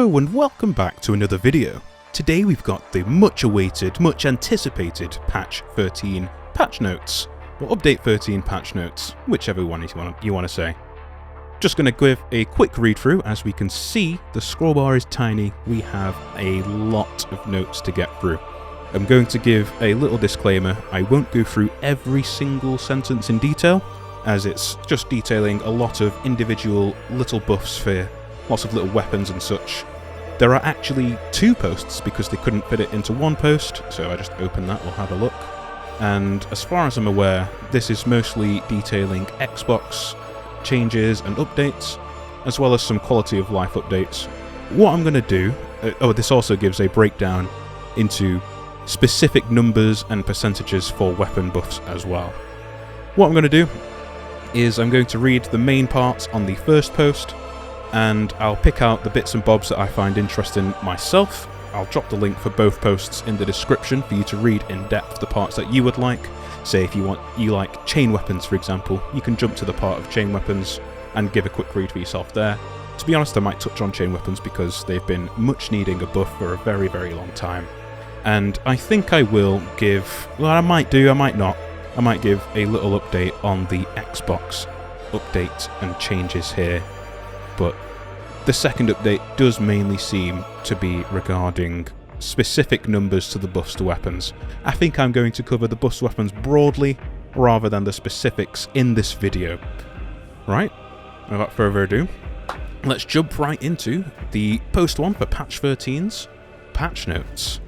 Hello and welcome back to another video. Today we've got the much awaited, much anticipated patch 13 patch notes, or update 13 patch notes, whichever one you want to say. Just going to give a quick read through. As we can see, the scroll bar is tiny. We have a lot of notes to get through. I'm going to give a little disclaimer. I won't go through every single sentence in detail, as it's just detailing a lot of individual little buffs for lots of little weapons and such. There are actually two posts because they couldn't fit it into one post, so I just opened that, we'll have a look. And as far as I'm aware, this is mostly detailing Xbox changes and updates, as well as some quality of life updates. What I'm going to do, this also gives a breakdown into specific numbers and percentages for weapon buffs as well. What I'm going to do is I'm going to read the main parts on the first post, and I'll pick out the bits and bobs that I find interesting myself. I'll drop the link for both posts in the description for you to read in depth the parts that you would like. Say if you like chain weapons, for example, you can jump to the part of chain weapons and give a quick read for yourself there. To be honest, I might touch on chain weapons because they've been much needing a buff for a very, very long time. And I think I will give, well, I might do, I might not. I might give a little update on the Xbox update and changes here. But the second update does mainly seem to be regarding specific numbers to the buffs to weapons. I think I'm going to cover the buffs to weapons broadly rather than the specifics in this video. Right, without further ado, let's jump right into the post one for patch 13's patch notes.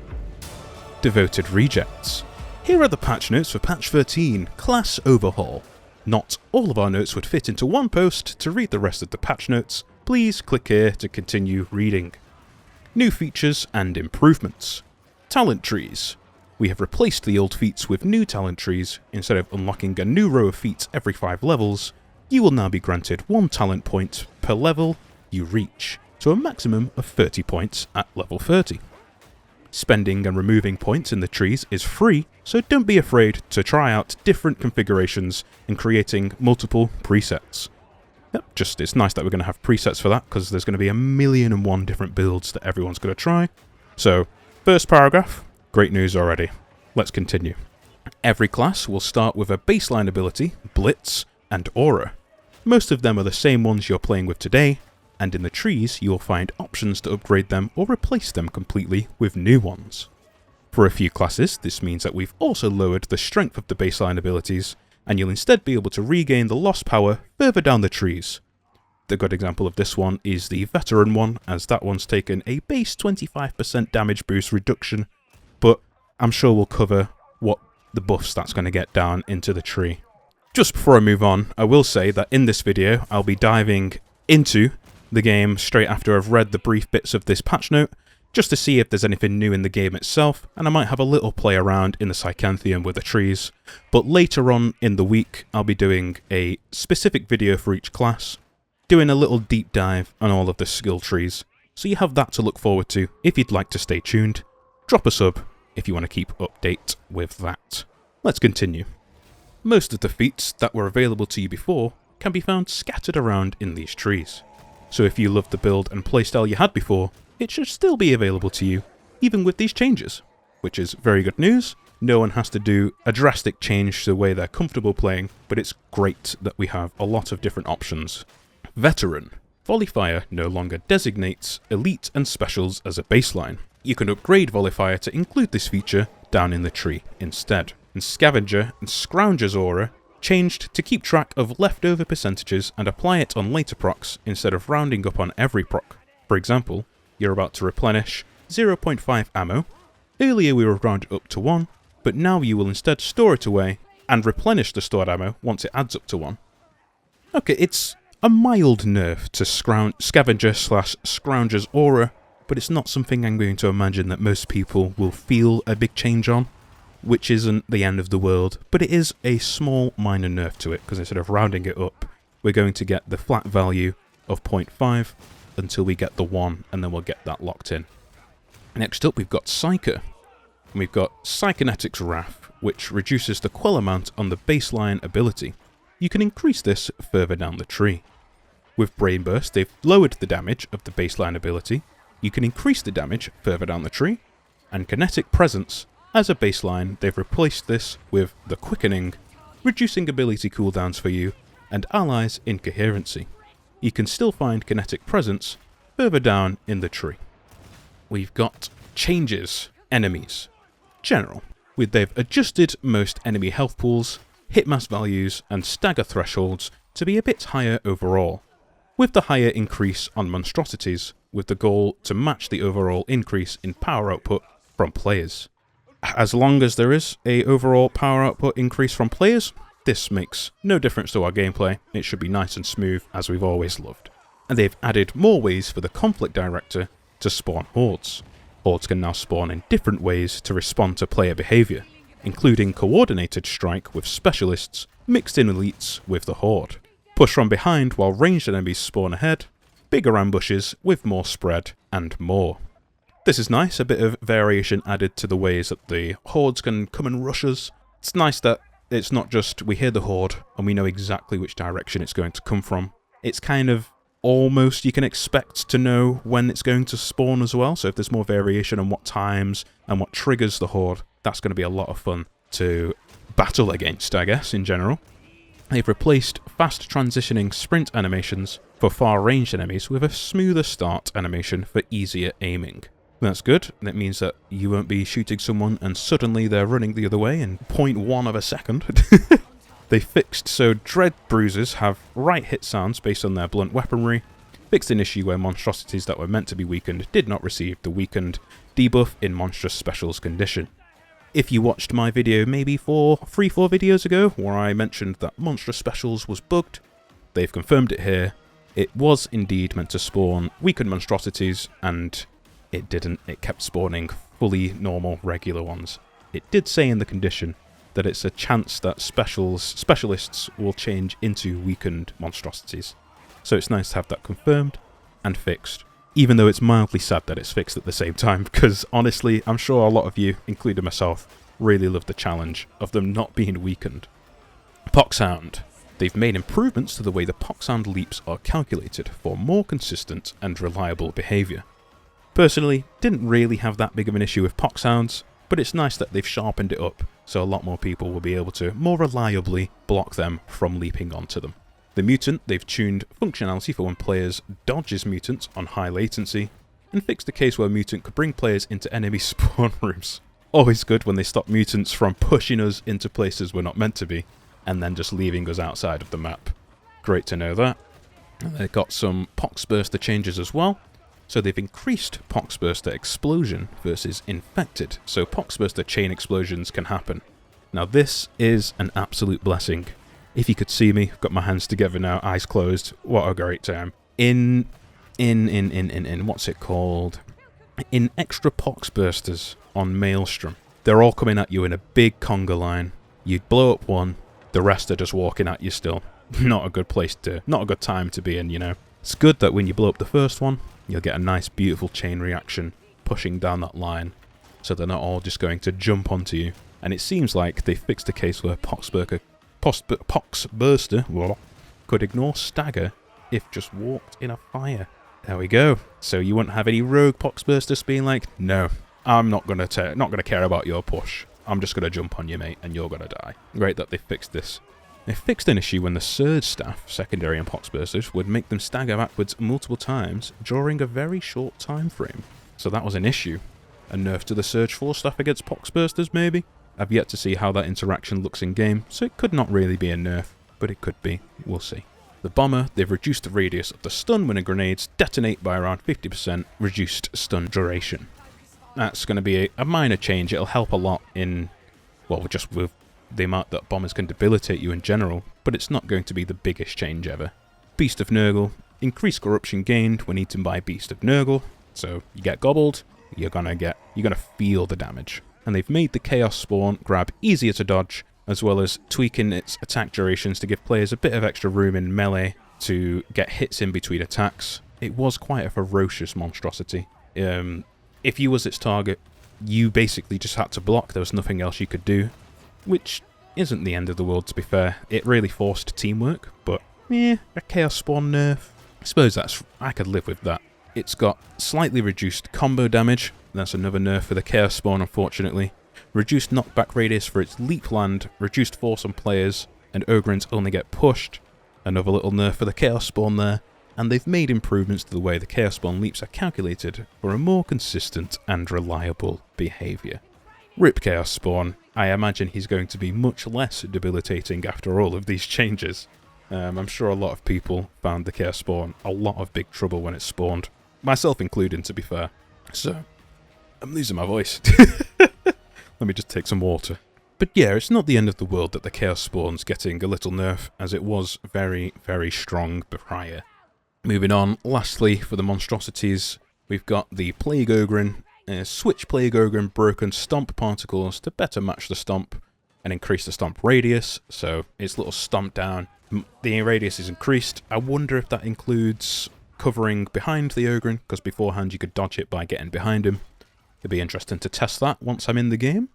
Devoted rejects. Here are the patch notes for patch 13, class overhaul. Not all of our notes would fit into one post. To read the rest of the patch notes, please click here to continue reading. New features and improvements. Talent trees. We have replaced the old feats with new talent trees. Instead of unlocking a new row of feats every 5 levels, you will now be granted 1 talent point per level you reach, so a maximum of 30 points at level 30. Spending and removing points in the trees is free, so don't be afraid to try out different configurations and creating multiple presets. Yep, it's nice that we're going to have presets for that, because there's going to be 1,000,001 different builds that everyone's going to try. So, first paragraph, great news already. Let's continue. Every class will start with a baseline ability, Blitz, and Aura. Most of them are the same ones you're playing with today, and in the trees you will find options to upgrade them or replace them completely with new ones. For a few classes, this means that we've also lowered the strength of the baseline abilities, and you'll instead be able to regain the lost power further down the trees. The good example of this one is the Veteran one, as that one's taken a base 25% damage boost reduction, but I'm sure we'll cover what the buffs that's going to get down into the tree. Just before I move on, I will say that in this video I'll be diving into the game straight after I've read the brief bits of this patch note, just to see if there's anything new in the game itself, and I might have a little play around in the Psycanthium with the trees. But later on in the week, I'll be doing a specific video for each class, doing a little deep dive on all of the skill trees, so you have that to look forward to if you'd like to stay tuned. Drop a sub if you want to keep update with that. Let's continue. Most of the feats that were available to you before can be found scattered around in these trees. So if you loved the build and playstyle you had before, it should still be available to you, even with these changes. Which is very good news. No one has to do a drastic change to the way they're comfortable playing, but it's great that we have a lot of different options. Veteran. Volifier no longer designates Elite and Specials as a baseline. You can upgrade Volifier to include this feature down in the tree instead. And Scavenger and Scrounger's Aura changed to keep track of leftover percentages and apply it on later procs instead of rounding up on every proc. For example, you're about to replenish 0.5 ammo. Earlier we were rounded up to 1, but now you will instead store it away and replenish the stored ammo once it adds up to 1. Okay, it's a mild nerf to Scavenger/Scrounger's Aura, but it's not something I'm going to imagine that most people will feel a big change on, which isn't the end of the world, but it is a small minor nerf to it, because instead of rounding it up, we're going to get the flat value of 0.5 until we get the 1, and then we'll get that locked in. Next up, we've got Psyker. And we've got Psychonetics Wrath, which reduces the quell amount on the baseline ability. You can increase this further down the tree. With Brain Burst, they've lowered the damage of the baseline ability. You can increase the damage further down the tree, and Kinetic Presence. As a baseline, they've replaced this with the Quickening, reducing ability cooldowns for you, and allies' incoherency. You can still find Kinetic Presence further down in the tree. We've got changes, enemies, general. They've adjusted most enemy health pools, hitmass values, and stagger thresholds to be a bit higher overall, with the higher increase on monstrosities, with the goal to match the overall increase in power output from players. As long as there is a overall power output increase from players, this makes no difference to our gameplay. It should be nice and smooth, as we've always loved. And they've added more ways for the Conflict Director to spawn hordes. Hordes can now spawn in different ways to respond to player behaviour, including coordinated strike with specialists mixed in elites with the horde. Push from behind while ranged enemies spawn ahead, bigger ambushes with more spread, and more. This is nice, a bit of variation added to the ways that the hordes can come and rush us. It's nice that it's not just we hear the horde and we know exactly which direction it's going to come from. It's kind of almost you can expect to know when it's going to spawn as well, so if there's more variation on what times and what triggers the horde, that's going to be a lot of fun to battle against, I guess, in general. They've replaced fast transitioning sprint animations for far-ranged enemies with a smoother start animation for easier aiming. That's good. That means that you won't be shooting someone and suddenly they're running the other way in 0.1 of a second. They fixed so dread bruisers have right hit sounds based on their blunt weaponry, fixed an issue where monstrosities that were meant to be weakened did not receive the weakened debuff in monstrous specials condition. If you watched my video maybe 3-4 videos ago where I mentioned that monstrous specials was bugged, they've confirmed it here. It was indeed meant to spawn weakened monstrosities and it didn't. It kept spawning fully normal regular ones. It did say in the condition that it's a chance that specialists will change into weakened monstrosities. So it's nice to have that confirmed and fixed, even though it's mildly sad that it's fixed at the same time, because honestly, I'm sure a lot of you, including myself, really love the challenge of them not being weakened. Poxhound. They've made improvements to the way the Poxhound leaps are calculated for more consistent and reliable behaviour. Personally, didn't really have that big of an issue with Poxhounds, but it's nice that they've sharpened it up, so a lot more people will be able to more reliably block them from leaping onto them. The Mutant, they've tuned functionality for when players dodges mutants on high latency, and fixed the case where Mutant could bring players into enemy spawn rooms. Always good when they stop mutants from pushing us into places we're not meant to be, and then just leaving us outside of the map. Great to know that. They've got some Poxburster changes as well. So they've increased Poxburster explosion versus infected, so Poxburster chain explosions can happen. Now this is an absolute blessing. If you could see me, I've got my hands together now, eyes closed, what a great time. In what's it called? In extra Poxbursters on Maelstrom, they're all coming at you in a big conga line. You blow up one, the rest are just walking at you still. Not a good time to be in, you know. It's good that when you blow up the first one, you'll get a nice beautiful chain reaction pushing down that line, so they're not all just going to jump onto you. And it seems like they fixed a case where Poxburster could ignore stagger if just walked in a fire. There we go. So you wouldn't have any rogue Poxbursters being like, no, I'm not gonna care about your push. I'm just gonna jump on you, mate, and you're gonna die. Great that they fixed this. They fixed an issue when the Surge staff, secondary and Poxbursters, would make them stagger backwards multiple times during a very short time frame. So that was an issue. A nerf to the Surge 4 staff against Poxbursters, maybe? I've yet to see how that interaction looks in game, so it could not really be a nerf, but it could be. We'll see. The Bomber, they've reduced the radius of the stun when grenades detonate by around 50%, reduced stun duration. That's going to be a minor change. It'll help a lot in, well, just with the amount that bombers can debilitate you in general, but it's not going to be the biggest change ever. Beast of Nurgle, increased corruption gained when eaten by Beast of Nurgle, so you get gobbled, you're gonna feel the damage. And they've made the Chaos Spawn grab easier to dodge, as well as tweaking its attack durations to give players a bit of extra room in melee to get hits in between attacks. It was quite a ferocious monstrosity. If you was its target, you basically just had to block, there was nothing else you could do. Which isn't the end of the world, to be fair. It really forced teamwork, but a Chaos Spawn nerf. I suppose I could live with that. It's got slightly reduced combo damage. That's another nerf for the Chaos Spawn, unfortunately. Reduced knockback radius for its leap land, reduced force on players, and Ogryns only get pushed. Another little nerf for the Chaos Spawn there. And they've made improvements to the way the Chaos Spawn leaps are calculated for a more consistent and reliable behaviour. RIP Chaos Spawn. I imagine he's going to be much less debilitating after all of these changes. I'm sure a lot of people found the Chaos Spawn a lot of big trouble when it spawned. Myself included, to be fair. So, I'm losing my voice. Let me just take some water. But yeah, it's not the end of the world that the Chaos Spawn's getting a little nerf, as it was very, very strong prior. Moving on, lastly, for the monstrosities, we've got the Plague Ogryn. Switch Plague Ogryn broken stomp particles to better match the stomp and increase the stomp radius, so its little stomp down. The radius is increased. I wonder if that includes covering behind the Ogryn, because beforehand you could dodge it by getting behind him. It'd be interesting to test that once I'm in the game.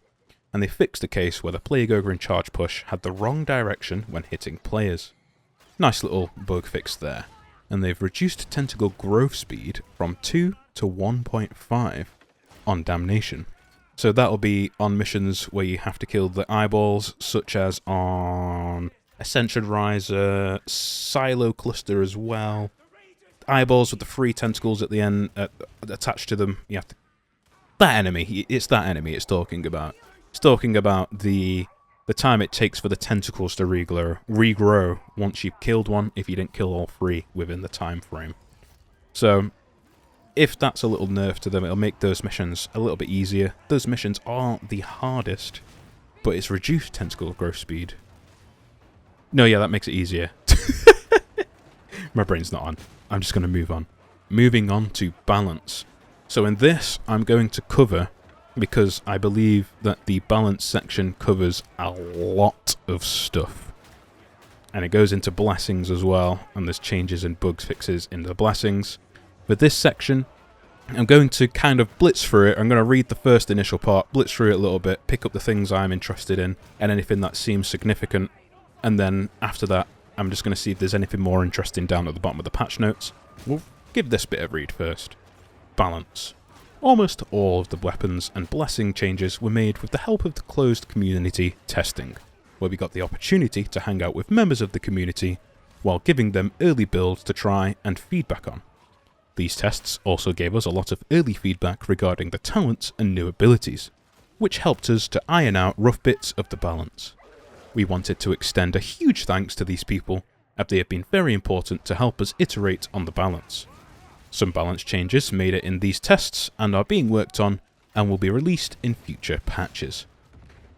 And they fixed a case where the Plague Ogryn charge push had the wrong direction when hitting players. Nice little bug fix there. And they've reduced tentacle growth speed from 2 to 1.5 on Damnation. So that'll be on missions where you have to kill the eyeballs, such as on Ascension Riser, Silo Cluster as well. Eyeballs with the 3 tentacles at the end attached to them. You have to... That enemy, it's that enemy it's talking about. It's talking about the time it takes for the tentacles to regrow once you've killed one, if you didn't kill all 3 within the time frame. So, if that's a little nerf to them, it'll make those missions a little bit easier. Those missions aren't the hardest, but it's reduced tentacle growth speed. No, yeah, that makes it easier. My brain's not on. I'm just going to move on. Moving on to balance. So in this, I'm going to cover, because I believe that the balance section covers a lot of stuff. And it goes into blessings as well, and there's changes and bugs fixes in the blessings. For this section, I'm going to kind of blitz through it. I'm going to read the first initial part, blitz through it a little bit, pick up the things I'm interested in, and anything that seems significant. And then after that, I'm just going to see if there's anything more interesting down at the bottom of the patch notes. We'll give this bit a read first. Balance. Almost all of the weapons and blessing changes were made with the help of the closed community testing, where we got the opportunity to hang out with members of the community while giving them early builds to try and feedback on. These tests also gave us a lot of early feedback regarding the talents and new abilities, which helped us to iron out rough bits of the balance. We wanted to extend a huge thanks to these people, as they have been very important to help us iterate on the balance. Some balance changes made it in these tests and are being worked on and will be released in future patches.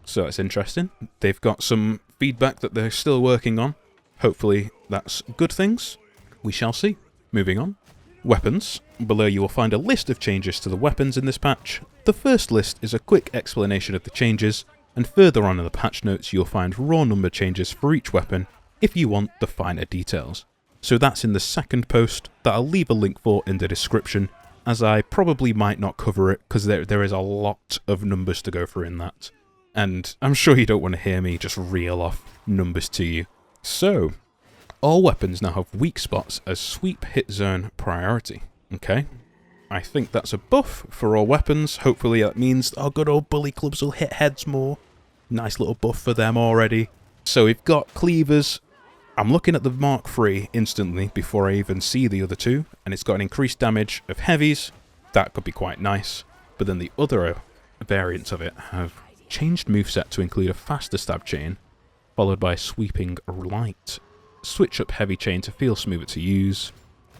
So that's interesting. They've got some feedback that they're still working on. Hopefully that's good things. We shall see. Moving on. Weapons. Below you will find a list of changes to the weapons in this patch. The first list is a quick explanation of the changes, and further on in the patch notes you'll find raw number changes for each weapon if you want the finer details. So that's in the second post that I'll leave a link for in the description, as I probably might not cover it because there is a lot of numbers to go through in that. And I'm sure you don't want to hear me just reel off numbers to you. So, all weapons now have weak spots as sweep hit zone priority. Okay, I think that's a buff for all weapons. Hopefully that means our good old bully clubs will hit heads more. Nice little buff for them already. So we've got cleavers. I'm looking at the Mark III instantly before I even see the other two, and it's got an increased damage of heavies. That could be quite nice. But then the other variants of it have changed moveset to include a faster stab chain, followed by sweeping light. Switch up heavy chain to feel smoother to use,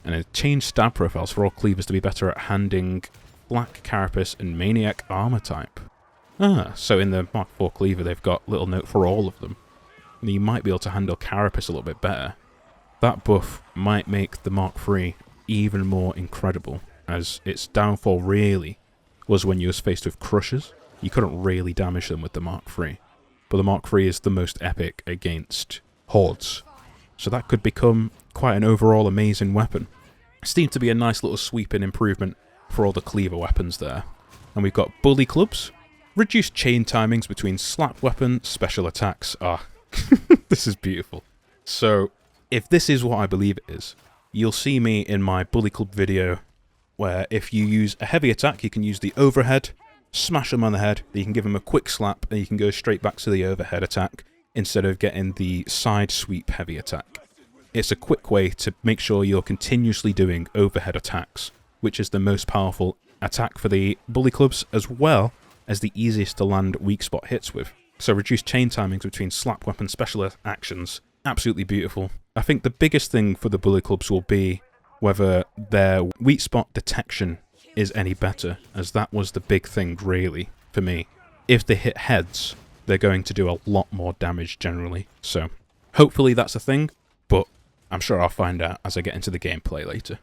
and a changed stab profiles for all cleavers to be better at handing Black Carapace and Maniac armor type. So in the Mark IV cleaver they've got little note for all of them. You might be able to handle Carapace a little bit better. That buff might make the Mark III even more incredible, as its downfall really was when you was faced with Crushers. You couldn't really damage them with the Mark III, but the Mark III is the most epic against Hordes, so that could become quite an overall amazing weapon. It seemed to be a nice little sweeping improvement for all the cleaver weapons there. And we've got Bully Clubs, reduced chain timings between slap weapon, special attacks. This is beautiful. So, if this is what I believe it is, you'll see me in my Bully Club video where if you use a heavy attack, you can use the overhead, smash them on the head, then you can give them a quick slap, and you can go straight back to the overhead attack instead of getting the side sweep heavy attack. It's a quick way to make sure you're continuously doing overhead attacks, which is the most powerful attack for the bully clubs, as well as the easiest to land weak spot hits with. So reduced chain timings between slap weapon special actions, absolutely beautiful. I think the biggest thing for the bully clubs will be whether their weak spot detection is any better, as that was the big thing really for me. If they hit heads, they're going to do a lot more damage generally, so hopefully that's a thing, but I'm sure I'll find out as I get into the gameplay later.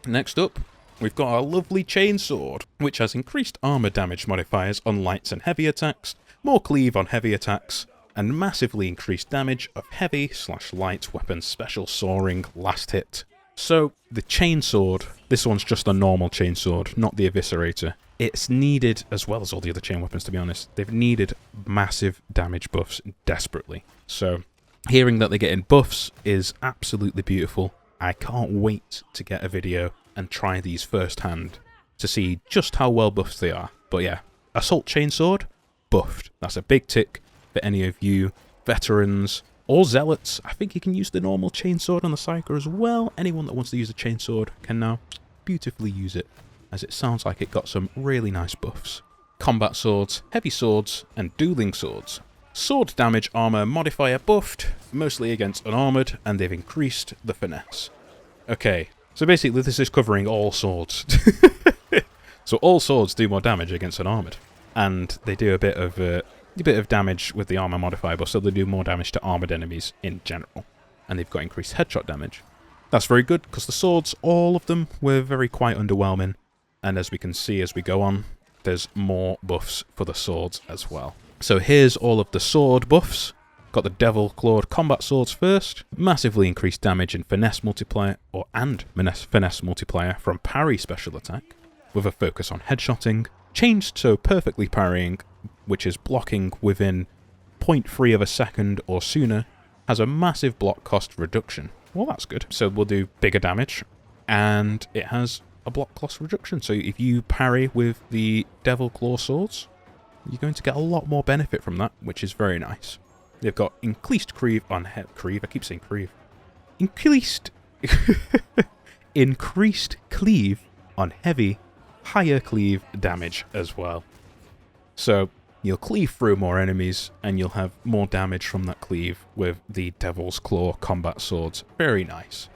Next up, we've got our lovely chainsword, which has increased armor damage modifiers on lights and heavy attacks, more cleave on heavy attacks, and massively increased damage of heavy/light weapons special soaring last hit. So, the chainsword, this one's just a normal chainsword, not the eviscerator. It's needed, as well as all the other chain weapons to be honest, they've needed massive damage buffs desperately. So, hearing that they're getting buffs is absolutely beautiful. I can't wait to get a video and try these firsthand to see just how well buffed they are. But yeah, Assault Chainsword, buffed. That's a big tick for any of you veterans or zealots. I think you can use the normal chainsword on the Psyker as well. Anyone that wants to use a chainsword can now beautifully use it, as it sounds like it got some really nice buffs. Combat swords, heavy swords, and dueling swords. Sword damage armor modifier buffed, mostly against unarmored, and they've increased the finesse. Okay, so basically this is covering all swords. So all swords do more damage against unarmored, and they do a bit of damage with the armor modifier, but so they do more damage to armored enemies in general, and they've got increased headshot damage. That's very good, because the swords, all of them, were very quite underwhelming, and as we can see as we go on, there's more buffs for the swords as well. So here's all of the sword buffs. Got the Devil Clawed combat swords first. Massively increased damage in finesse multiplier, finesse multiplier from parry special attack, with a focus on headshotting. Changed so perfectly parrying, which is blocking within 0.3 of a second or sooner, has a massive block cost reduction. Well, that's good. So we'll do bigger damage, and it has a block cost reduction. So if you parry with the Devil Claw swords, you're going to get a lot more benefit from that, which is very nice. They've got increased cleave on cleave. I keep saying cleave. Increased cleave on heavy, higher cleave damage as well. So you'll cleave through more enemies, and you'll have more damage from that cleave with the Devil's Claw combat swords. Very nice.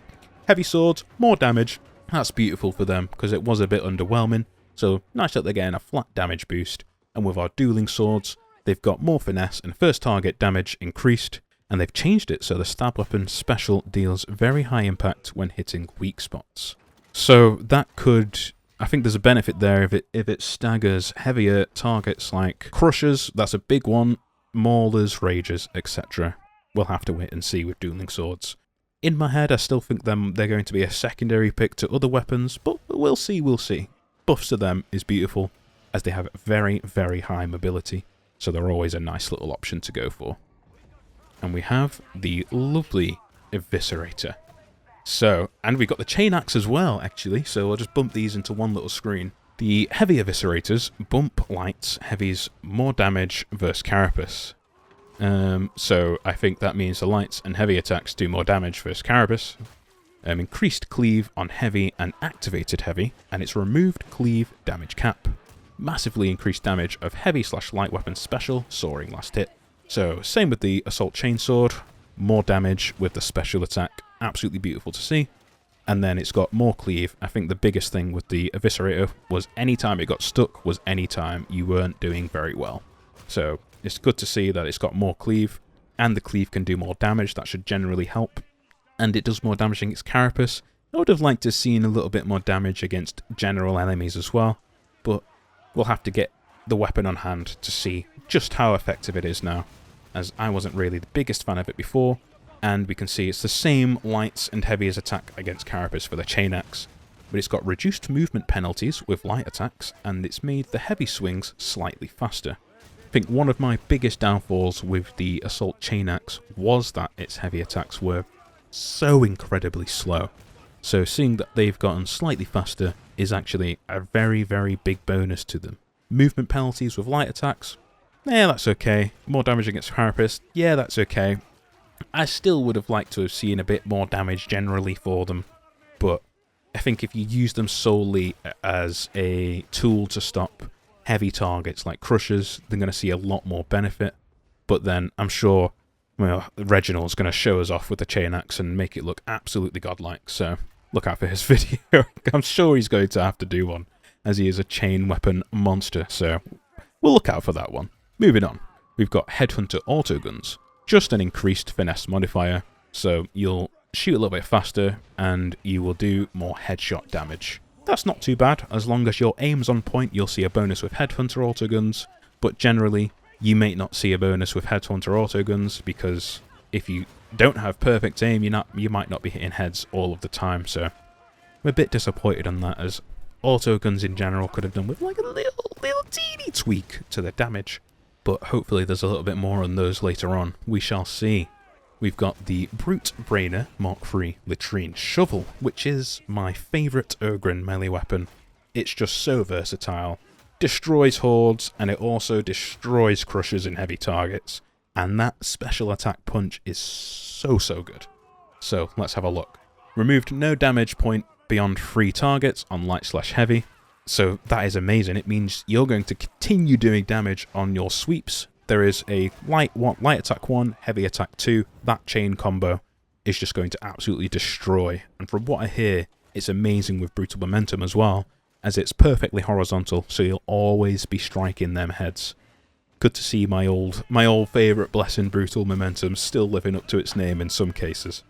Heavy swords, more damage. That's beautiful for them, because it was a bit underwhelming. So nice that they're getting a flat damage boost. And with our dueling swords, they've got more finesse and first target damage increased, and they've changed it so the stab weapon special deals very high impact when hitting weak spots. So that could, I think there's a benefit there if it staggers heavier targets like crushers, that's a big one, maulers, rages, etc. We'll have to wait and see with dueling swords. In my head, I still think they're going to be a secondary pick to other weapons, but we'll see. Buffs to them is beautiful, as they have very, very high mobility, so they're always a nice little option to go for. And we have the lovely Eviscerator. So, and we've got the Chain Axe as well, actually, so I'll just bump these into one little screen. The heavy Eviscerators bump lights, heavies, more damage versus Carapace. So I think that means the lights and heavy attacks do more damage versus Carapace. Increased cleave on heavy and activated heavy, and it's removed cleave damage cap. Massively increased damage of heavy/light weapon special, soaring last hit. So same with the Assault Chainsword, more damage with the special attack, absolutely beautiful to see. And then it's got more cleave. I think the biggest thing with the Eviscerator was anytime it got stuck was anytime you weren't doing very well. So it's good to see that it's got more cleave, and the cleave can do more damage, that should generally help. And it does more damage against Carapace. I would have liked to have seen a little bit more damage against general enemies as well, but we'll have to get the weapon on hand to see just how effective it is now, as I wasn't really the biggest fan of it before, and we can see it's the same lights and heavies attack against Carapace for the Chain Axe, but it's got reduced movement penalties with light attacks, and it's made the heavy swings slightly faster. I think one of my biggest downfalls with the Assault Chain Axe was that its heavy attacks were so incredibly slow. So seeing that they've gotten slightly faster is actually a very, very big bonus to them. Movement penalties with light attacks, yeah, that's okay. More damage against Carapace, yeah, that's okay. I still would have liked to have seen a bit more damage generally for them, but I think if you use them solely as a tool to stop heavy targets like Crushers, they're going to see a lot more benefit. But then I'm sure, well, Reginald's going to show us off with the chain axe and make it look absolutely godlike, so look out for his video. I'm sure he's going to have to do one, as he is a chain weapon monster, so we'll look out for that one. Moving on, we've got Headhunter autoguns, just an increased finesse modifier, so you'll shoot a little bit faster and you will do more headshot damage. That's not too bad. As long as your aim's on point, you'll see a bonus with Headhunter autoguns, but generally you may not see a bonus with Headhunter autoguns because if you don't have perfect aim, you might not be hitting heads all of the time, so I'm a bit disappointed on that, as autoguns in general could have done with like a little teeny tweak to the damage, but hopefully there's a little bit more on those later on. We shall see. We've got the Brute Brainer Mark III Latrine Shovel, which is my favourite Ogryn melee weapon. It's just so versatile. Destroys hordes, and it also destroys Crushers in heavy targets. And that special attack punch is so good. So let's have a look. Removed no damage point beyond 3 targets on light/heavy. So that is amazing. It means you're going to continue doing damage on your sweeps. There is a light attack 1, heavy attack 2. That chain combo is just going to absolutely destroy. And from what I hear, it's amazing with brutal momentum as well, as it's perfectly horizontal, so you'll always be striking them heads. Good to see my old favourite blessing, brutal momentum, still living up to its name in some cases.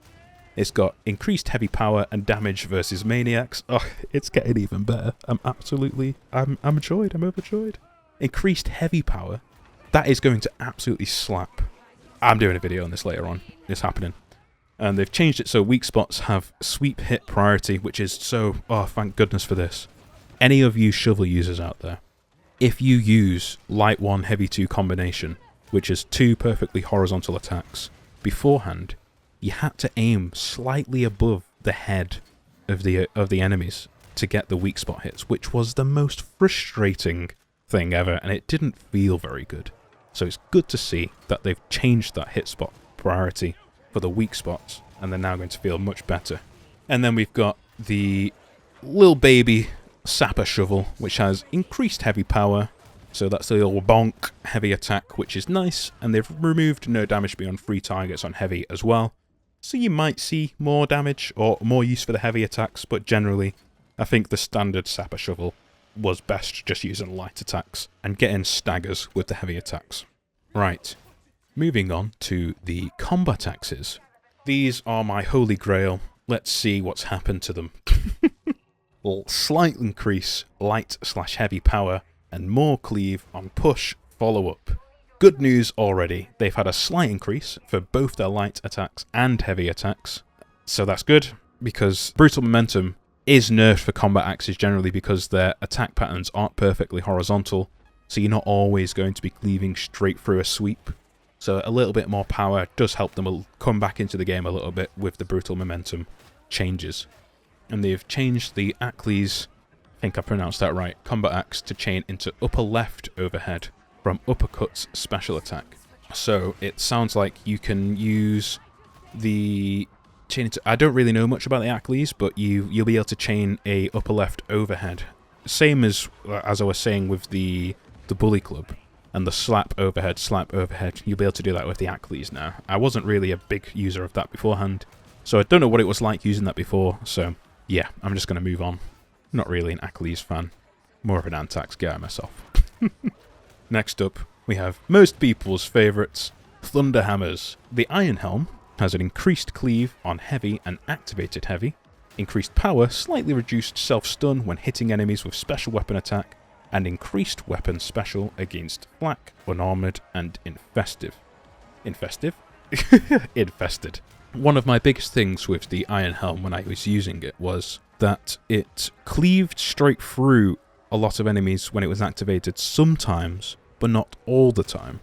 It's got increased heavy power and damage versus maniacs. Oh, it's getting even better. I'm overjoyed. Increased heavy power. That is going to absolutely slap. I'm doing a video on this later on. It's happening. And they've changed it so weak spots have sweep hit priority, which is so... Oh, thank goodness for this. Any of you shovel users out there, if you use light 1, heavy 2 combination, which is 2 perfectly horizontal attacks, beforehand, you had to aim slightly above the head of the enemies to get the weak spot hits, which was the most frustrating thing ever, and it didn't feel very good. So it's good to see that they've changed that hit spot priority for the weak spots, and they're now going to feel much better. And then we've got the little baby Sapper Shovel, which has increased heavy power, so that's the little bonk heavy attack, which is nice, and they've removed no damage beyond 3 targets on heavy as well. So you might see more damage or more use for the heavy attacks, but generally I think the standard Sapper Shovel was best just using light attacks and getting staggers with the heavy attacks. Right, moving on to the combat axes. These are my holy grail. Let's see what's happened to them. Slight increase, light/heavy power, and more cleave on push follow-up. Good news already, they've had a slight increase for both their light attacks and heavy attacks. So that's good, because brutal momentum is nerfed for combat axes generally because their attack patterns aren't perfectly horizontal, so you're not always going to be cleaving straight through a sweep. So a little bit more power does help them come back into the game a little bit with the brutal momentum changes. And they've changed the Ackley's, I think I pronounced that right, combat axe to chain into upper left overhead from uppercut's special attack. So it sounds like you can use the chain into... I don't really know much about the Ackley's, but you'll be able to chain a upper left overhead. Same as I was saying with the Bully Club and the slap overhead. You'll be able to do that with the Ackley's now. I wasn't really a big user of that beforehand, so I don't know what it was like using that before, so yeah, I'm just going to move on. Not really an Ackley's fan. More of an Antax guy myself. Next up, we have most people's favourites, Thunderhammers. The Iron Helm has an increased cleave on heavy and activated heavy, increased power, slightly reduced self-stun when hitting enemies with special weapon attack, and increased weapon special against flak, unarmoured, and infested. Infested. One of my biggest things with the Iron Helm when I was using it was that it cleaved straight through a lot of enemies when it was activated sometimes, but not all the time.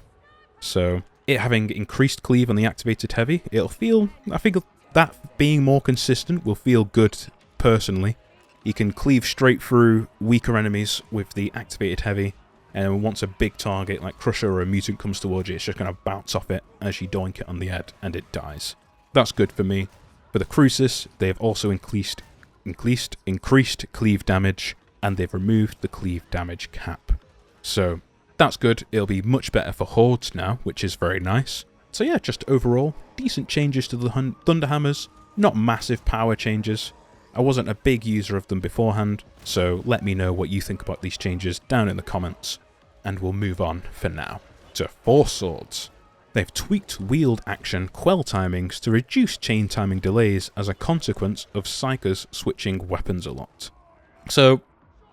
So it having increased cleave on the activated heavy, it'll feel... I think that being more consistent will feel good personally. You can cleave straight through weaker enemies with the activated heavy, and once a big target like Crusher or a mutant comes towards you, it's just going to bounce off it as you doink it on the head, and it dies. That's good for me. For the Crucis, they have also increased cleave damage, and they've removed the cleave damage cap. So that's good. It'll be much better for Hordes now, which is very nice. So yeah, just overall, decent changes to the Thunderhammers. Not massive power changes. I wasn't a big user of them beforehand, so let me know what you think about these changes down in the comments. And we'll move on for now to Force Swords. They've tweaked wield action quell timings to reduce chain timing delays as a consequence of Psychers switching weapons a lot. So,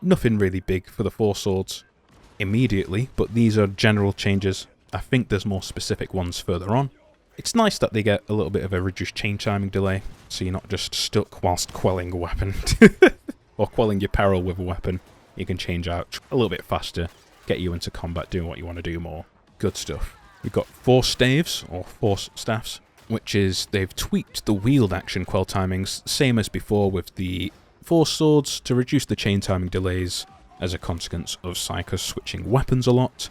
nothing really big for the Force Swords immediately, but these are general changes. I think there's more specific ones further on. It's nice that they get a little bit of a reduced chain timing delay, so you're not just stuck whilst quelling a weapon. Or quelling your peril with a weapon. You can change out a little bit faster, get you into combat doing what you want to do more. Good stuff. We've got Force Staves, or Force Staffs, which is they've tweaked the wield action quell timings, same as before with the Force Swords, to reduce the chain timing delays as a consequence of Psychers switching weapons a lot.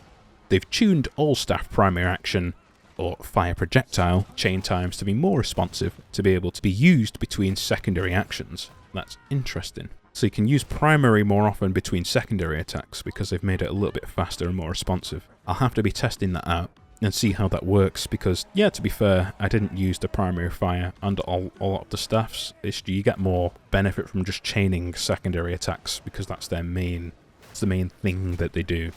They've tuned all staff primary action, or fire projectile, chain times to be more responsive, to be able to be used between secondary actions. That's interesting. So you can use primary more often between secondary attacks, because they've made it a little bit faster and more responsive. I'll have to be testing that out and see how that works, because, yeah, to be fair, I didn't use the primary fire under a lot of the staffs. You get more benefit from just chaining secondary attacks, because it's the main thing that they do.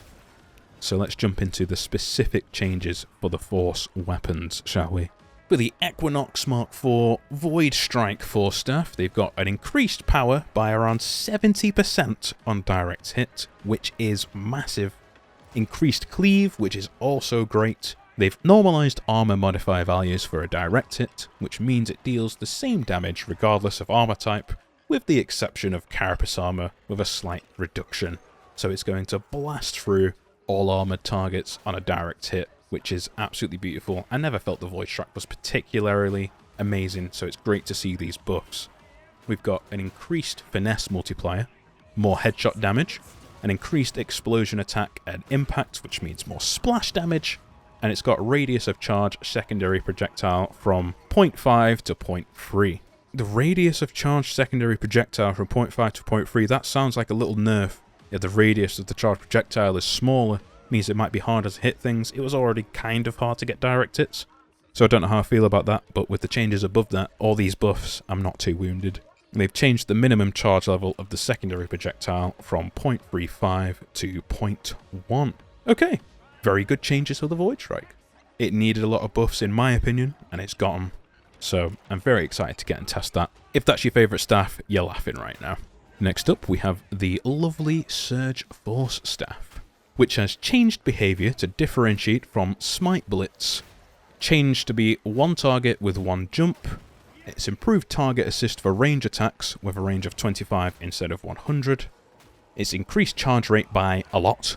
So let's jump into the specific changes for the Force weapons, shall we? For the Equinox Mark IV Void Strike Force Staff, they've got an increased power by around 70% on direct hit, which is massive. Increased cleave, which is also great. They've normalized armor modifier values for a direct hit, which means it deals the same damage regardless of armor type, with the exception of carapace armor with a slight reduction. So it's going to blast through all armored targets on a direct hit, which is absolutely beautiful. I never felt the Void Strike was particularly amazing, so it's great to see these buffs. We've got an increased finesse multiplier, more headshot damage, an increased explosion attack and impact, which means more splash damage, and it's got radius of charge secondary projectile from 0.5 to 0.3. The radius of charge secondary projectile from 0.5 to 0.3, that sounds like a little nerf. If the radius of the charge projectile is smaller, means it might be harder to hit things. It was already kind of hard to get direct hits, so I don't know how I feel about that, but with the changes above that, all these buffs, I'm not too wounded. They've changed the minimum charge level of the secondary projectile from 0.35 to 0.1. Okay, very good changes for the Void Strike. It needed a lot of buffs in my opinion, and it's got them. So I'm very excited to get and test that. If that's your favourite staff, you're laughing right now. Next up, we have the lovely Surge Force Staff, which has changed behaviour to differentiate from Smite Blitz. Changed to be one target with one jump. It's improved target assist for range attacks with a range of 25 instead of 100. It's increased charge rate by a lot.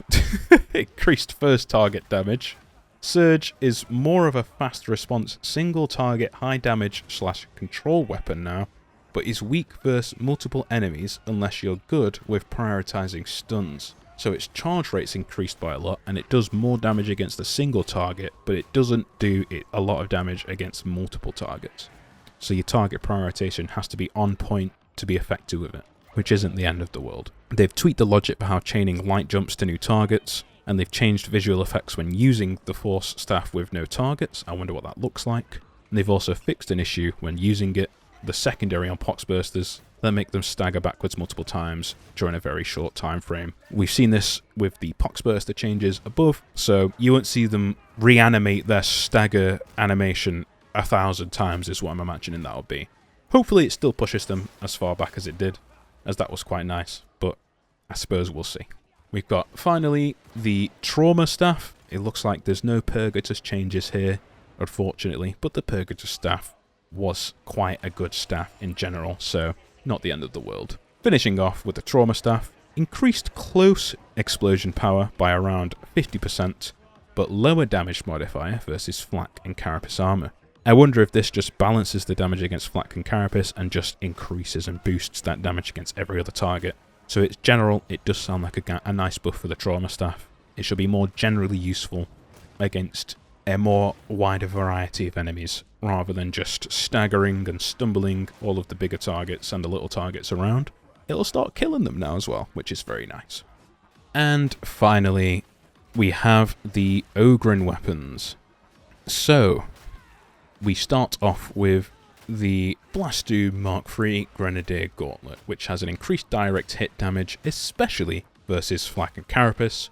Increased first target damage. Surge is more of a fast response single target high damage / control weapon now, but is weak versus multiple enemies unless you're good with prioritizing stuns. So its charge rate's increased by a lot, and it does more damage against a single target, but it doesn't do a lot of damage against multiple targets. So your target prioritization has to be on point to be effective with it, which isn't the end of the world. They've tweaked the logic for how chaining light jumps to new targets, and they've changed visual effects when using the Force Staff with no targets. I wonder what that looks like. And they've also fixed an issue when using it, the secondary on Poxbursters, that make them stagger backwards multiple times during a very short time frame. We've seen this with the Poxburster changes above, so you won't see them reanimate their stagger animation 1,000 times is what I'm imagining that would be. Hopefully it still pushes them as far back as it did, as that was quite nice, but I suppose we'll see. We've got, finally, the Trauma Staff. It looks like there's no Purgatus changes here, unfortunately, but the Purgatus Staff was quite a good staff in general, so not the end of the world. Finishing off with the Trauma Staff, increased close explosion power by around 50%, but lower damage modifier versus flak and carapace armor. I wonder if this just balances the damage against Flak and Carapace and just increases and boosts that damage against every other target. So it's general, it does sound like a nice buff for the Trauma Staff. It should be more generally useful against a more wider variety of enemies, rather than just staggering and stumbling all of the bigger targets and the little targets around. It'll start killing them now as well, which is very nice. And finally, we have the Ogryn weapons. So, we start off with the Blastoon Mark III Grenadier Gauntlet, which has an increased direct hit damage, especially versus Flak and Carapace.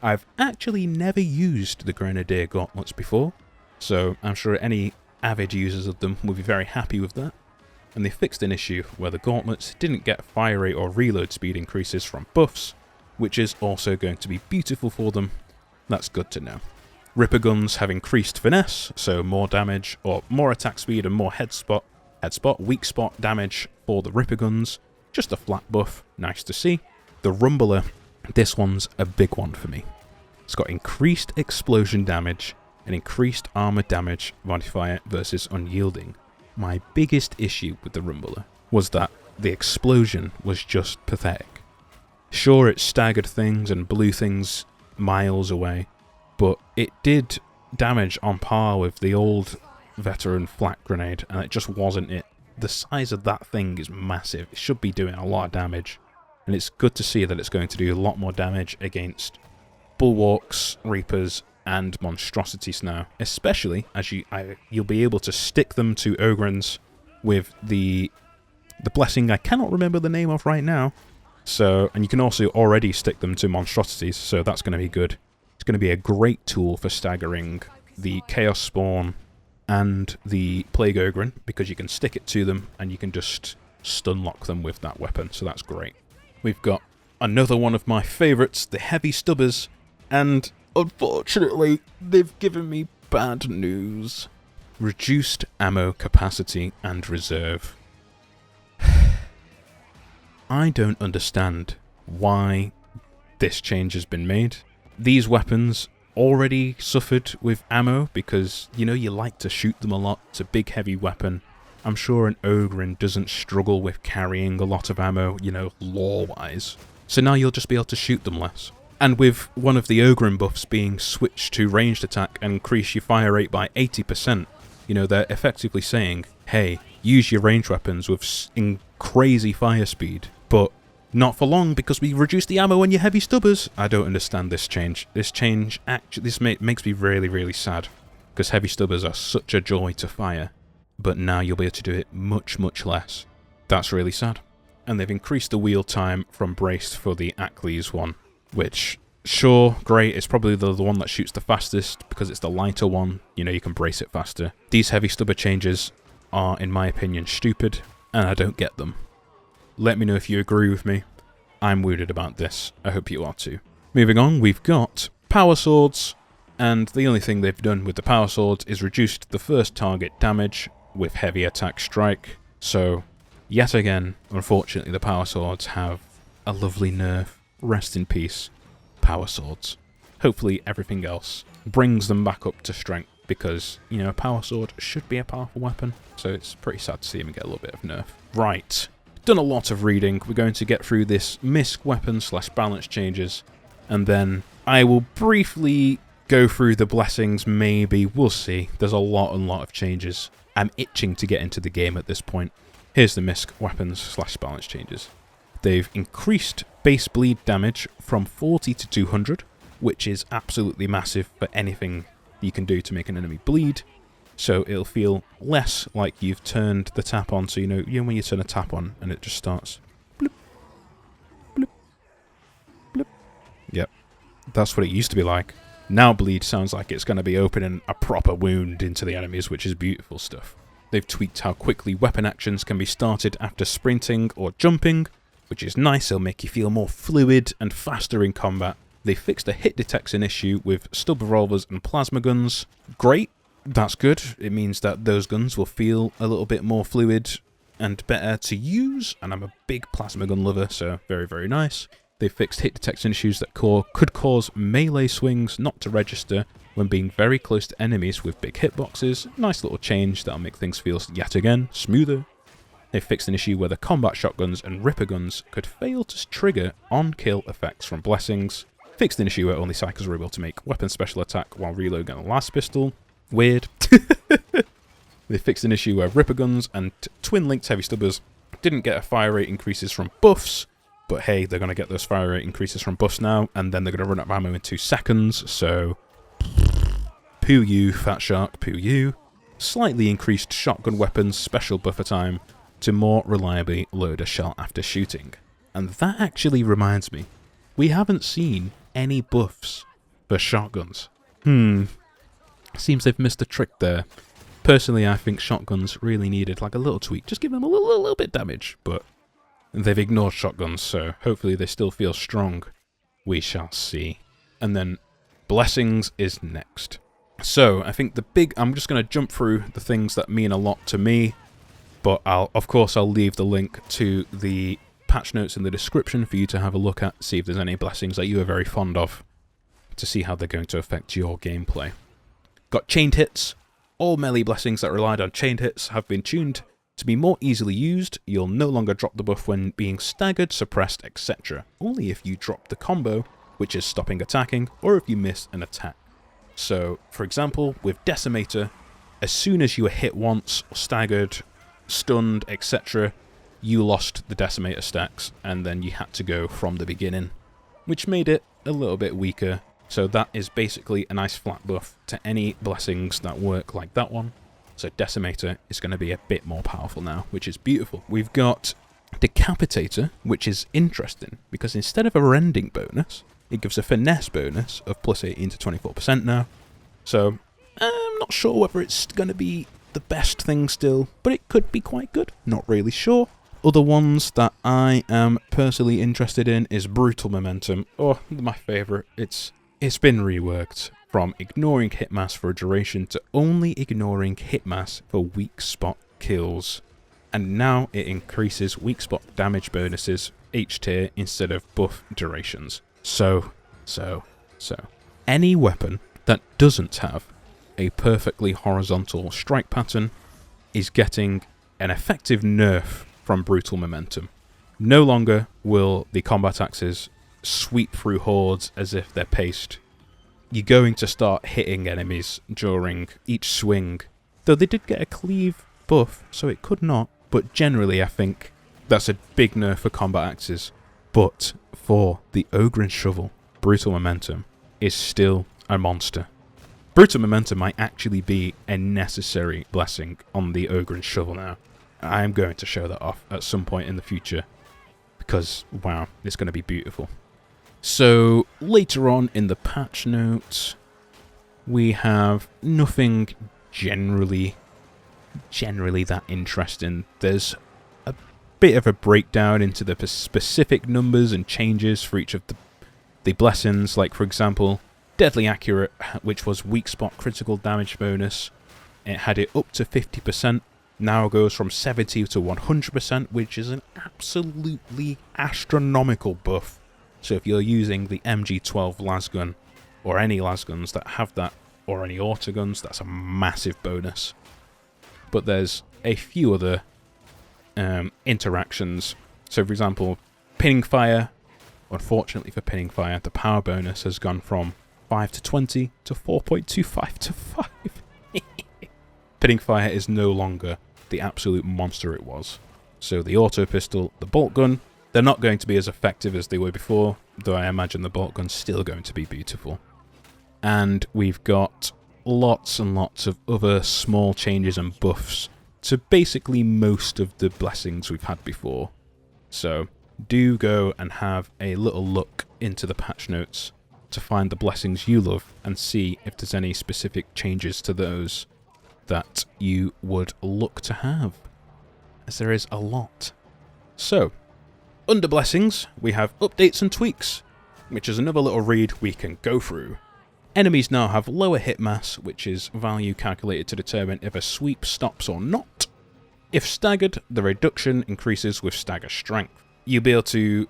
I've actually never used the Grenadier Gauntlets before, so I'm sure any avid users of them will be very happy with that. And they fixed an issue where the gauntlets didn't get fire rate or reload speed increases from buffs, which is also going to be beautiful for them. That's good to know. Ripper guns have increased finesse, so more damage, or more attack speed and more weak spot damage for the Ripper guns. Just a flat buff, nice to see. The Rumbler, this one's a big one for me. It's got increased explosion damage and increased armor damage modifier versus unyielding. My biggest issue with the Rumbler was that the explosion was just pathetic. Sure, it staggered things and blew things miles away, but it did damage on par with the old veteran Flak grenade, and it just wasn't it. The size of that thing is massive. It should be doing a lot of damage, and it's good to see that it's going to do a lot more damage against Bulwarks, Reapers, and monstrosities now, especially as you'll be able to stick them to Ogryns with the blessing I cannot remember the name of right now. So, and you can also already stick them to monstrosities, so that's going to be good. It's going to be a great tool for staggering the Chaos Spawn and the Plague Ogryn, because you can stick it to them and you can just stun lock them with that weapon, so that's great. We've got another one of my favourites, the Heavy Stubbers, and unfortunately, they've given me bad news. Reduced ammo capacity and reserve. I don't understand why this change has been made. These weapons already suffered with ammo because, you know, you like to shoot them a lot. It's a big heavy weapon. I'm sure an Ogryn doesn't struggle with carrying a lot of ammo, you know, lore-wise. So now you'll just be able to shoot them less. And with one of the Ogryn buffs being switched to ranged attack and increase your fire rate by 80%, you know, they're effectively saying, hey, use your ranged weapons with crazy fire speed, but not for long because we reduced the ammo on your Heavy Stubbers. I don't understand this change. This makes me really, really sad, because Heavy Stubbers are such a joy to fire, but now you'll be able to do it much, much less. That's really sad. And they've increased the wheel time from braced for the Ackley's one, which, sure, great, it's probably the one that shoots the fastest because it's the lighter one, you know, you can brace it faster. These Heavy Stubber changes are, in my opinion, stupid, and I don't get them. Let me know if you agree with me. I'm wounded about this. I hope you are too. Moving on, we've got Power Swords, and the only thing they've done with the Power Swords is reduced the first target damage with heavy attack strike. So, yet again, unfortunately, the Power Swords have a lovely nerf. Rest in peace, Power Swords. Hopefully everything else brings them back up to strength, because, you know, a Power Sword should be a powerful weapon, so it's pretty sad to see him get a little bit of nerf. Right, done a lot of reading. We're going to get through this misc weapon / balance changes, and then I will briefly go through the blessings, maybe. We'll see. There's a lot of changes. I'm itching to get into the game at this point. Here's the misc weapons / balance changes. They've increased base bleed damage from 40 to 200, which is absolutely massive for anything you can do to make an enemy bleed. So it'll feel less like you've turned the tap on. So you know when you turn a tap on and it just starts bloop, bloop, bloop. Yep, that's what it used to be like. Now bleed sounds like it's going to be opening a proper wound into the enemies, which is beautiful stuff. They've tweaked how quickly weapon actions can be started after sprinting or jumping, which is nice. It'll make you feel more fluid and faster in combat. They fixed a hit detection issue with stub revolvers and plasma guns. Great. That's good. It means that those guns will feel a little bit more fluid and better to use, and I'm a big plasma gun lover, so very, very nice. They fixed hit detection issues that could cause melee swings not to register when being very close to enemies with big hitboxes. Nice little change that'll make things feel, yet again, smoother. They fixed an issue where the combat shotguns and ripper guns could fail to trigger on-kill effects from blessings. Fixed an issue where only psychers were able to make weapon special attack while reloading a last pistol. Weird. They fixed an issue where ripper guns and twin-linked heavy stubbers didn't get a fire rate increases from buffs, but hey, they're going to get those fire rate increases from buffs now, and then they're going to run out of ammo in 2 seconds, so poo you, fatshark, poo you. Slightly increased shotgun weapons special buffer time to more reliably load a shell after shooting. And that actually reminds me, we haven't seen any buffs for shotguns. Seems they've missed a trick there. Personally, I think shotguns really needed like a little tweak. Just give them a little bit damage, but they've ignored shotguns, so hopefully they still feel strong. We shall see. And then blessings is next. So I think I'm just going to jump through the things that mean a lot to me, but I'll leave the link to the patch notes in the description for you to have a look at, see if there's any blessings that you are very fond of, to see how they're going to affect your gameplay. Got chained hits. All melee blessings that relied on chained hits have been tuned to be more easily used. You'll no longer drop the buff when being staggered, suppressed, etc. Only if you drop the combo, which is stopping attacking, or if you miss an attack. So, for example, with Decimator, as soon as you were hit once, staggered, stunned, etc., you lost the Decimator stacks, and then you had to go from the beginning, which made it a little bit weaker. So that is basically a nice flat buff to any blessings that work like that one. So Decimator is going to be a bit more powerful now, which is beautiful. We've got Decapitator, which is interesting, because instead of a rending bonus, it gives a finesse bonus of plus 18 to 24% now. So I'm not sure whether it's going to be the best thing still, but it could be quite good. Not really sure. Other ones that I am personally interested in is Brutal Momentum. Oh, my favourite. It's been reworked from ignoring hit mass for a duration to only ignoring hit mass for weak spot kills. And now it increases weak spot damage bonuses each tier instead of buff durations. So. Any weapon that doesn't have a perfectly horizontal strike pattern is getting an effective nerf from Brutal Momentum. No longer will the combat axes sweep through hordes as if they're paced. You're going to start hitting enemies during each swing, though they did get a cleave buff, so it could not, but generally I think that's a big nerf for combat axes. But for the Ogre and Shovel, Brutal Momentum is still a monster. Brutal Momentum might actually be a necessary blessing on the Ogre and Shovel now. I am going to show that off at some point in the future, because, wow, it's going to be beautiful. So, later on in the patch notes, we have nothing generally that interesting. There's a bit of a breakdown into the specific numbers and changes for each of the blessings, like, for example, Deadly Accurate, which was weak spot critical damage bonus. It had it up to 50%. Now goes from 70 to 100%, which is an absolutely astronomical buff. So if you're using the MG12 lasgun, or any lasguns that have that, or any autoguns, that's a massive bonus. But there's a few other interactions. So for example, pinning fire. Unfortunately for pinning fire, the power bonus has gone from 5 to 20 to 4.25 to 5. Pinning fire is no longer the absolute monster it was. So the auto pistol, the bolt gun, they're not going to be as effective as they were before, though I imagine the bolt gun's still going to be beautiful. And we've got lots and lots of other small changes and buffs to basically most of the blessings we've had before. So do go and have a little look into the patch notes to find the blessings you love and see if there's any specific changes to those that you would look to have, as there is a lot. So, under blessings, we have updates and tweaks, which is another little read we can go through. Enemies now have lower hit mass, which is value calculated to determine if a sweep stops or not. If staggered, the reduction increases with stagger strength. You'll be able to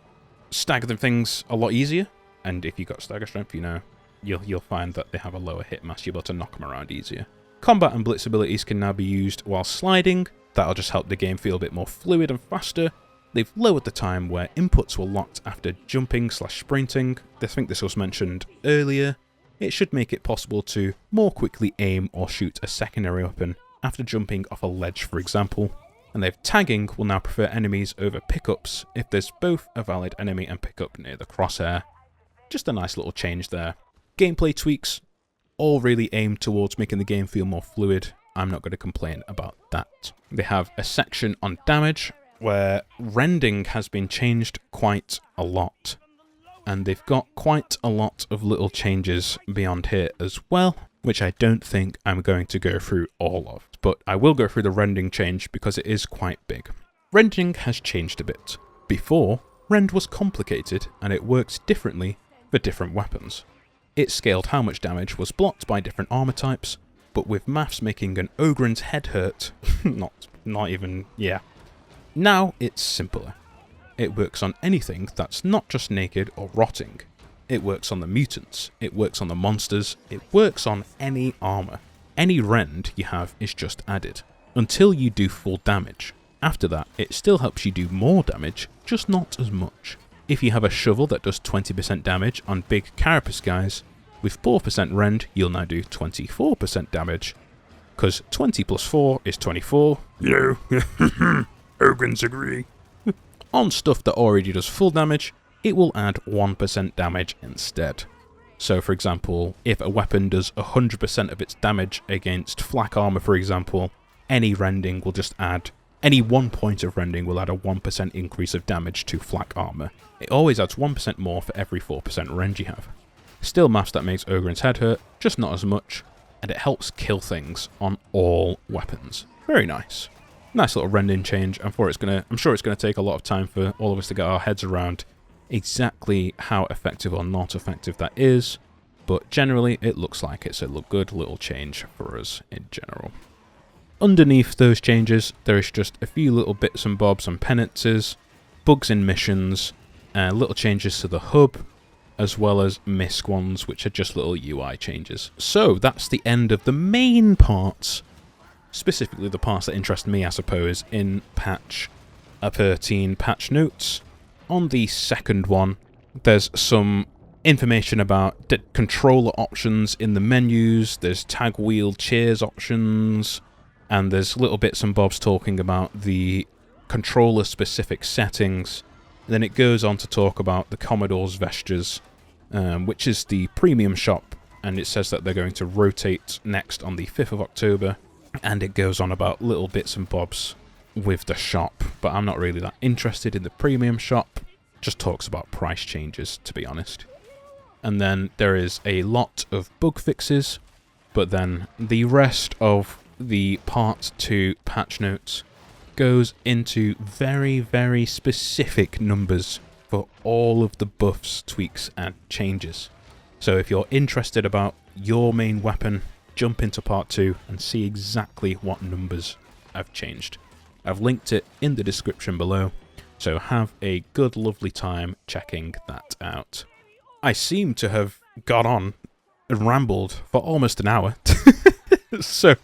stagger things a lot easier, and if you've got stagger strength, you know, you'll find that they have a lower hit mass, you're able to knock them around easier. Combat and blitz abilities can now be used while sliding. That'll just help the game feel a bit more fluid and faster. They've lowered the time where inputs were locked after jumping/sprinting. I think this was mentioned earlier. It should make it possible to more quickly aim or shoot a secondary weapon after jumping off a ledge, for example. And they've tagging will now prefer enemies over pickups if there's both a valid enemy and pickup near the crosshair. Just a nice little change there. Gameplay tweaks, all really aimed towards making the game feel more fluid. I'm not going to complain about that. They have a section on damage where rending has been changed quite a lot. And they've got quite a lot of little changes beyond here as well, which I don't think I'm going to go through all of. But I will go through the rending change because it is quite big. Rending has changed a bit. Before, rend was complicated and it worked differently for different weapons. It scaled how much damage was blocked by different armor types, but with maths making an Ogryn's head hurt, not even, yeah. Now it's simpler. It works on anything that's not just naked or rotting. It works on the mutants, it works on the monsters, it works on any armor. Any rend you have is just added, until you do full damage. After that, it still helps you do more damage, just not as much. If you have a shovel that does 20% damage on big carapace guys, with 4% rend, you'll now do 24% damage. Because 20 plus 4 is 24. You know, Ogryns agree. On stuff that already does full damage, it will add 1% damage instead. So for example, if a weapon does 100% of its damage against flak armor, for example, any 1 point of rending will add a 1% increase of damage to flak armor. It always adds 1% more for every 4% rend you have. Still maths that makes Ogryn's head hurt, just not as much, and it helps kill things on all weapons. Very nice. Nice little rending change. I'm sure it's gonna take a lot of time for all of us to get our heads around exactly how effective or not effective that is, but generally it looks like it's a good little change for us in general. Underneath those changes, there is just a few little bits and bobs and penances, bugs in missions, little changes to the hub, as well as misc ones, which are just little UI changes. So that's the end of the main parts, specifically the parts that interest me, I suppose, in patch 13 patch notes. On the second one, there's some information about controller options in the menus, there's tag wheel cheers options, and there's little bits and bobs talking about the controller specific settings. Then it goes on to talk about the Commodore's Vestures, which is the premium shop, and it says that they're going to rotate next on the 5th of October, and it goes on about little bits and bobs with the shop, but I'm not really that interested in the premium shop. Just talks about price changes, to be honest. And then there is a lot of bug fixes, but then the rest of the Part 2 patch notes goes into very, very specific numbers for all of the buffs, tweaks, and changes. So if you're interested about your main weapon, jump into Part 2 and see exactly what numbers have changed. I've linked it in the description below, so have a good, lovely time checking that out. I seem to have got on and rambled for almost an hour, so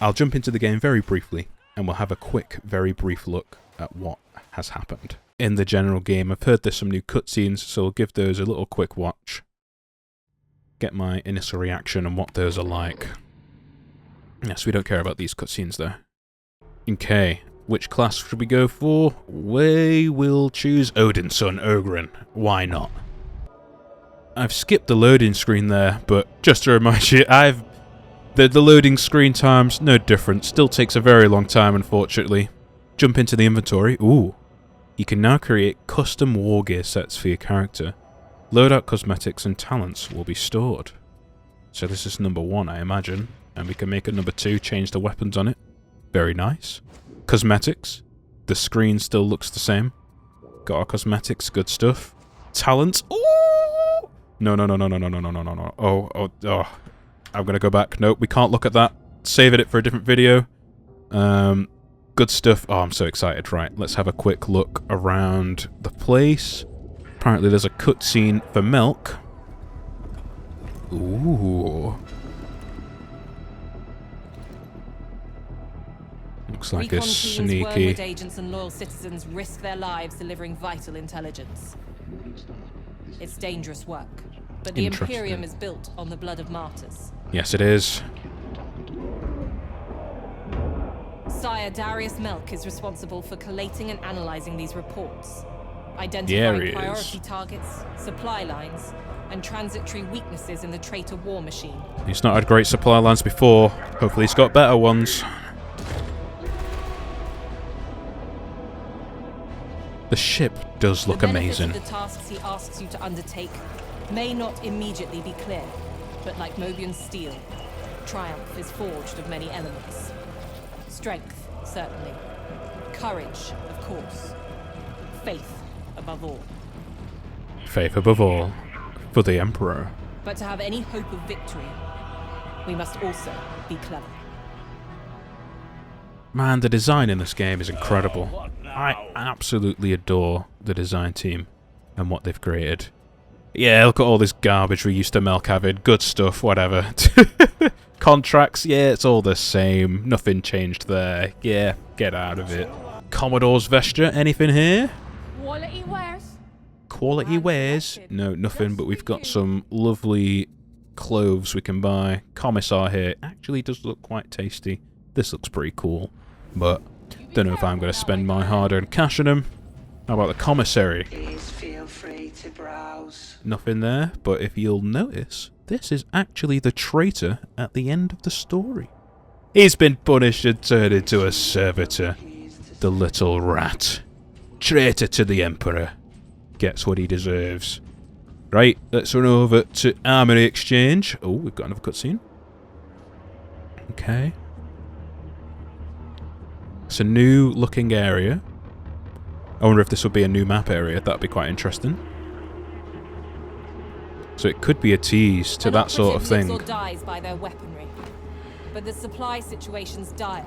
I'll jump into the game very briefly, and we'll have a quick, very brief look at what has happened. In the general game, I've heard there's some new cutscenes, so I'll give those a little quick watch. Get my initial reaction on what those are like. Yes, we don't care about these cutscenes though. Okay, which class should we go for? We will choose Odin's son, Ogryn. Why not? I've skipped the loading screen there, but just to remind you, the loading screen time's no different. Still takes a very long time, unfortunately. Jump into the inventory. Ooh. You can now create custom war gear sets for your character. Loadout cosmetics and talents will be stored. So this is number 1, I imagine. And we can make it number 2, change the weapons on it. Very nice. Cosmetics. The screen still looks the same. Got our cosmetics, good stuff. Talents. Ooh! No. Oh. I'm gonna go back. Nope, we can't look at that. Saving it for a different video. Good stuff. Oh, I'm so excited. Right, let's have a quick look around the place. Apparently there's a cutscene for Milk. Ooh. Looks like a sneaky... Wormwood agents and loyal citizens risk their lives delivering vital intelligence. It's dangerous work, but the Imperium is built on the blood of martyrs. Yes, it is. Sire Darius Melk is responsible for collating and analyzing these reports, identifying priority targets, supply lines, and transitory weaknesses in the traitor war machine. He's not had great supply lines before. Hopefully he's got better ones. The ship does look amazing. The tasks he asks you to undertake may not immediately be clear, but like Mobian steel, triumph is forged of many elements. Strength, certainly. Courage, of course. Faith, above all. Faith above all. For the Emperor. But to have any hope of victory, we must also be clever. Man, the design in this game is incredible. I absolutely adore the design team and what they've created. Yeah, look at all this garbage we used to milk having. Good stuff, whatever. Contracts, yeah, it's all the same. Nothing changed there. Yeah, get out of it. Commodore's vesture, anything here? Quality wares. Quality wares? No, nothing, but we've got some lovely clothes we can buy. Commissar here actually does look quite tasty. This looks pretty cool, but don't know if I'm going to spend my hard-earned cash on them. How about the commissary? Please feel free to browse. Nothing there, but if you'll notice, this is actually the traitor at the end of the story. He's been punished and turned into a servitor. The little rat. Traitor to the Emperor. Gets what he deserves. Right, let's run over to Armory Exchange. Oh, we've got another cutscene. Okay. It's a new looking area. I wonder if this would be a new map area. That'd be quite interesting. So it could be a tease to that sort of thing. Or dies by their weaponry, but the supply situation's dire,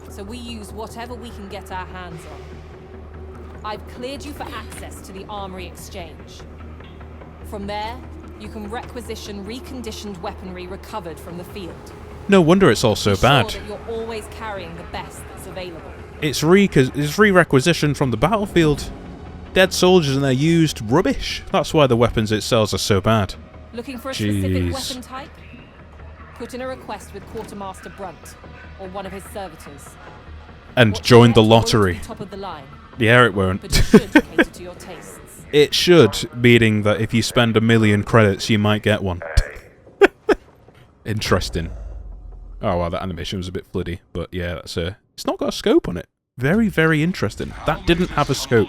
so we use whatever we can get our hands on. I've cleared you for access to the Armory Exchange. From there, you can requisition reconditioned weaponry recovered from the field. No wonder it's all so bad. That you're always carrying the best that's available. It's re-requisition from the battlefield. Dead soldiers and their used rubbish. That's why the weapons it sells are so bad. Looking for a specific weapon type? Put in a request with Quartermaster Brunt, or one of his servitors. And join the lottery. Top of the line, yeah, it won't. but it should cater to your tastes. It should, meaning that if you spend 1 million credits, you might get one. Interesting. Oh, well, that animation was a bit floody, but yeah, that's a... It's not got a scope on it. Very, very interesting. That didn't have a scope.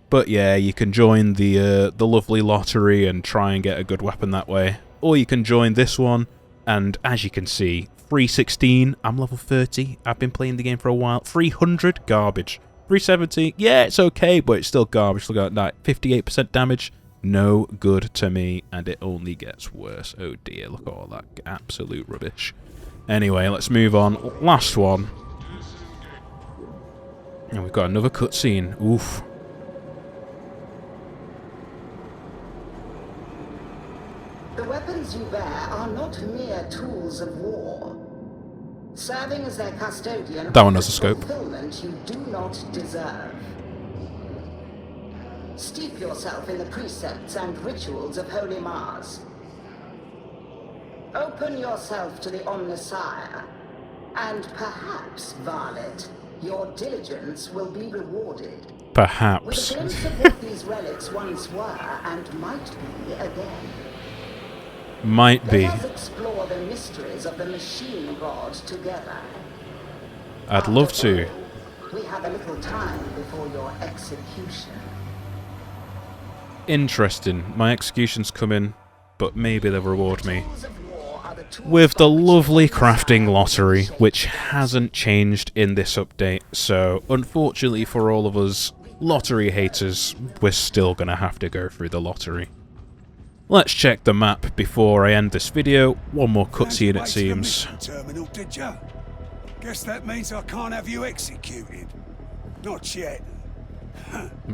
But yeah, you can join the lovely lottery and try and get a good weapon that way. Or you can join this one, and as you can see, 316, I'm level 30, I've been playing the game for a while. 300, garbage. 370, yeah, it's okay, but it's still garbage. Look at that, 58% damage. No good to me, and it only gets worse. Oh dear, look at all that absolute rubbish. Anyway, let's move on. Last one. And we've got another cutscene. Oof. The weapons you bear are not mere tools of war. Serving as their custodian, that one has a scope. Fulfillment you do not deserve. Steep yourself in the precepts and rituals of Holy Mars. Open yourself to the Omnissiah, and perhaps, Varlet, your diligence will be rewarded. Perhaps. With a glimpse of what these relics once were and might be again. Might be. Let us explore the mysteries of the machine god together. I'd love to. We have a little time before your execution. Interesting. My execution's coming, but maybe they'll reward me with the lovely crafting lottery, which hasn't changed in this update. So, unfortunately for all of us lottery haters, we're still going to have to go through the lottery. Let's check the map before I end this video. One more cutscene, it seems. Terminal, did ya? Guess that means I can't have you executed. Not yet.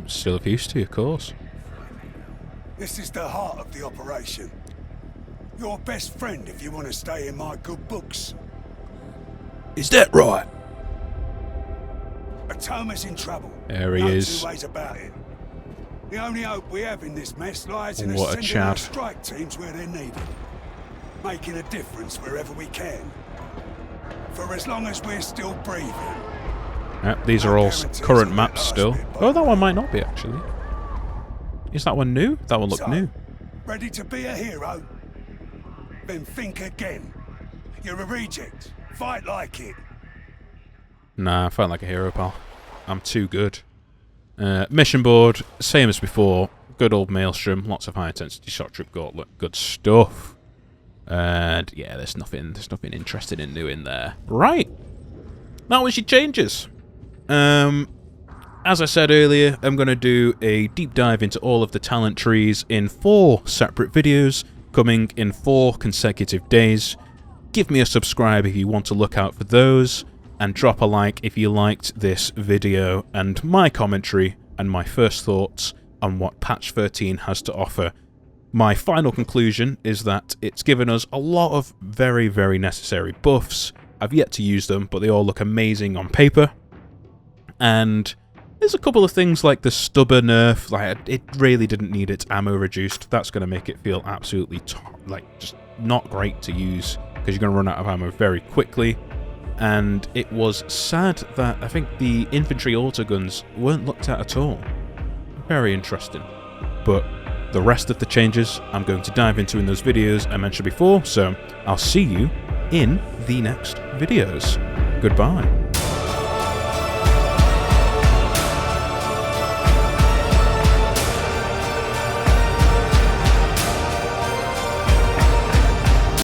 Still of use to you, of course. This is the heart of the operation. Your best friend if you want to stay in my good books. Is that right? Atoma's in trouble. There he No is. two ways about it. The only hope we have in this mess lies in What a sending our Chad. strike teams where they're needed. Making a difference wherever we can. For as long as we're still breathing. These are all current maps still. Oh, that one might not be, actually. Is that one new? That one looked So, new. ready to be a hero? Then think again. You're a reject. Fight like it. Nah, I felt like a hero, pal. I'm too good. Mission board, same as before. Good old Maelstrom, lots of high intensity shot troop gauntlet, good stuff. And yeah, there's nothing interesting and new in there. Right, that was your changes. As I said earlier, I'm going to do a deep dive into all of the talent trees in 4 separate videos, coming in 4 consecutive days. Give me a subscribe if you want to look out for those, and drop a like if you liked this video and my commentary and my first thoughts on what patch 13 has to offer. My final conclusion is that it's given us a lot of very, very necessary buffs. I've yet to use them, but they all look amazing on paper. And there's a couple of things like the stubber nerf, like it really didn't need its ammo reduced. That's going to make it feel absolutely just not great to use, because you're going to run out of ammo very quickly. And it was sad that I think the infantry autoguns weren't looked at all. Very interesting. But the rest of the changes I'm going to dive into in those videos I mentioned before, so I'll see you in the next videos. Goodbye.